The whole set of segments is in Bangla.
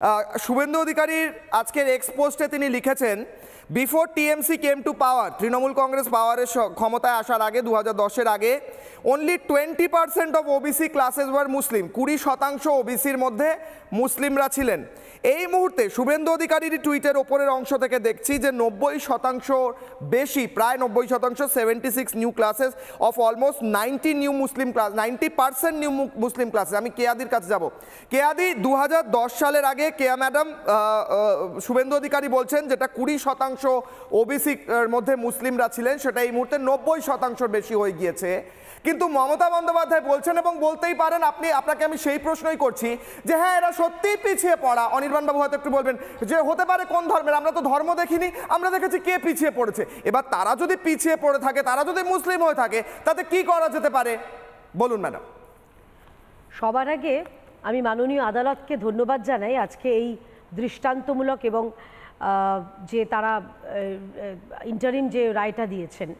শুভেন্দু অধিকারীর আজকের এক্সপোস্টে তিনি লিখেছেন, before TMC came to power, Trinamool Congress পাওয়ারের ক্ষমতায় আসার আগে 2010-এর আগে only 20% of OBC classes were Muslim, 20% ওবিসির মধ্যে মুসলিমরা ছিলেন। এই মুহূর্তে শুভেন্দু অধিকারীর টুইটের ওপরের অংশ থেকে দেখছি যে 90% বেশি, প্রায় 90%, 76 new classes of almost 90 new Muslim class, 90% new Muslim classes. আমি কেয়াদির কাছে যাব। কেয়াদি, 2010 সালের আগে কেয়া ম্যাডাম, শুভেন্দু অধিকারী বলছেন যেটা 20% ওবিসির মধ্যে মুসলিমরা ছিলেন, সেটা এই মুহূর্তে 90% বেশি হয়ে গিয়েছে। কিন্তু মমতা বন্দ্যোপাধ্যায় বলছেন, এবং বলতেই পারেন, আপনাকে আমি সেই প্রশ্নই করছি যে হ্যাঁ, এরা সত্যিই পিছিয়ে পড়া। অনির্বাণবাবু হয়তো একটু বলবেন যে হতে পারে কোন ধর্মের, আমরা তো ধর্ম দেখিনি, আমরা দেখেছি কে পিছিয়ে পড়েছে। এবার তারা যদি পিছিয়ে পড়ে থাকে, তারা যদি মুসলিম হয়ে থাকে, তাতে কি করা যেতে পারে বলুন ম্যাডাম। সবার আগে আমি মাননীয় আদালতকে ধন্যবাদ জানাই আজকে এই দৃষ্টান্তমূলক এবং যে তারা ইন্টারিম যে রায়টা দিয়েছেন,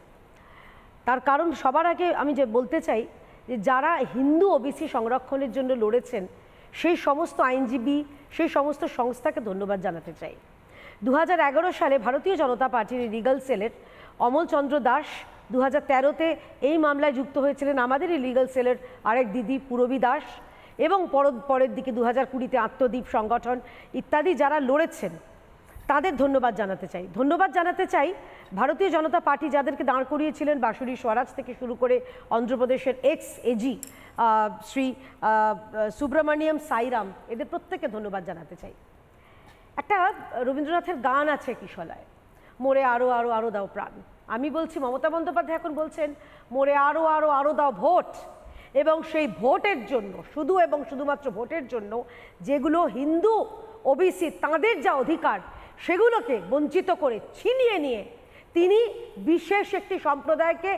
তার কারণ সবার আগে আমি যে বলতে চাই যে যারা হিন্দু ওবিসি সংরক্ষণের জন্য লড়েছেন সেই সমস্ত আইনজীবী, সেই সমস্ত সংস্থাকে ধন্যবাদ জানাতে চাই। 2011 সালে ভারতীয় জনতা পার্টির লিগাল সেলের অমল চন্দ্র দাস 2013-তে এই মামলায় যুক্ত হয়েছিলেন, আমাদেরই লিগাল সেলের আরেক দিদি পূরবী দাস, এবং পরের দিকে 2020-তে আত্মদ্বীপ সংগঠন ইত্যাদি যারা লড়েছেন তাদের ধন্যবাদ জানাতে চাই। ধন্যবাদ জানাতে চাই ভারতীয় জনতা পার্টি যাদেরকে দাঁড় করিয়েছিলেন, বাঁশুরি স্বরাজ থেকে শুরু করে অন্ধ্রপ্রদেশের এক্স এজি শ্রী সুব্রমণিয়াম সাইরাম, এদের প্রত্যেককে ধন্যবাদ জানাতে চাই। একটা রবীন্দ্রনাথের গান আছে কিশলায়, মোরে আরো আরো আরো দাও প্রাণ। আমি বলছি মমতা বন্দ্যোপাধ্যায় এখন বলছেন মোরে আরো আরো আরো দাও ভোট, এবং সেই ভোটের জন্য, শুধু এবং শুধুমাত্র ভোটের জন্য যেগুলো হিন্দু ওবিসি তাদের যা অধিকার সেগুলোকে বঞ্চিত করে ছিনিয়ে নিয়ে তিনি বিশেষ একটি সম্প্রদায়কে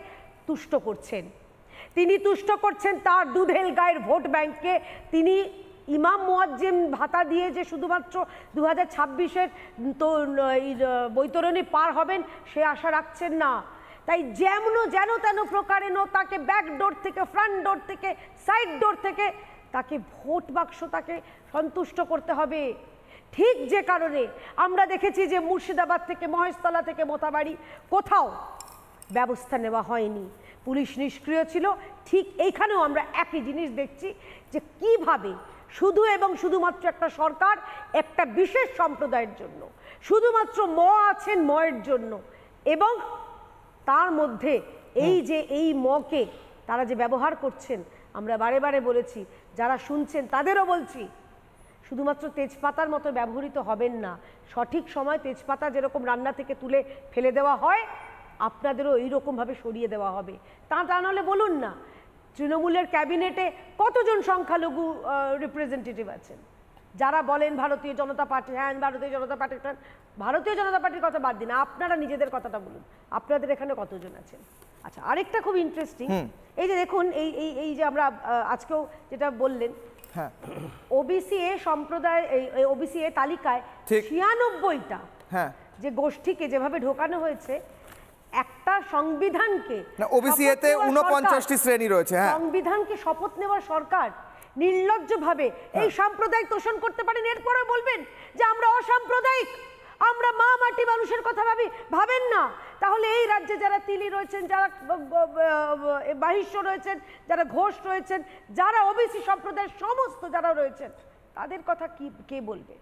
তুষ্ট করছেন। তিনি তুষ্ট করছেন তার দুধেল গায়ের ভোট ব্যাংককে। তিনি ইমাম মুয়াজ্জিম ভাতা দিয়ে যে শুধুমাত্র 2026-এর তো বৈতরণী পার হবেন সে আশা রাখছেন না। তাই যেন তেন প্রকারে তাকে ব্যাক ডোর থেকে, ফ্রন্ট ডোর থেকে, সাইড ডোর থেকে তাকে ভোট বাক্স তাকে সন্তুষ্ট করতে হবে। ঠিক যে কারণে আমরা দেখেছি যে মুর্শিদাবাদ থেকে, মহেশতলা থেকে মোথাবাড়ি কোথাও ব্যবস্থা নেওয়া হয়নি, পুলিশ নিষ্ক্রিয় ছিল, ঠিক এইখানেও আমরা একই জিনিস দেখছি যে কিভাবে শুধু এবং শুধুমাত্র একটা সরকার একটা বিশেষ সম্প্রদায়ের জন্য, শুধুমাত্র আছেন ময়ের জন্য, এবং তার মধ্যে এই মকে তারা যে ব্যবহার করছেন, আমরা বারে বারে বলেছি, যারা শুনছেন তাদেরও বলছি, শুধুমাত্র তেজপাতার মতো ব্যবহৃত হবেন না। সঠিক সময় তেজপাতা যেরকম রান্না থেকে তুলে ফেলে দেওয়া হয়, আপনাদেরও এইরকমভাবে সরিয়ে দেওয়া হবে। তা নাহলে বলুন না, তৃণমূলের ক্যাবিনেটে কতজন সংখ্যালঘু রিপ্রেজেন্টেটিভ আছেন যারা বলেন ভারতীয় জনতা পার্টি, হ্যাঁ ভারতীয় জনতা পার্টি, ভারতীয় জনতা পার্টির কথা বাদ দিন, আপনারা নিজেদের কথাটা বলুন, আপনাদের এখানে কতজন আছেন? আচ্ছা, আরেকটা খুব ইন্টারেস্টিং, এই যে দেখুন, এই যে আমরা আজকেও যেটা বললেন, হ্যাঁ, ওবিসি এ সম্প্রদায়, ওবিসি এ তালিকায় 96টা যে গোষ্ঠীকে যেভাবে ঢোকানো হয়েছে, একটা সংবিধানকে, ওবিসি এতে 49টি শ্রেণী রয়েছে, সংবিধানকে শপথ নেওয়ার সরকার নির্লজ্জভাবে এই সাম্প্রদায়িক তোষণ করতে পারেন, এরপরে বলবেন যে আমরা অসাম্প্রদায়িক, আমরা মা মাটি মানুষের কথা ভাবেন না। তাহলে এই রাজ্যে যারা তিলি রয়েছেন, যারা বাহিষ্য রয়েছেন, যারা ঘোষ রয়েছেন, যারা ওবিসি সম্প্রদায়ের সমস্ত যারা রয়েছেন, তাদের কথা কে বলবে?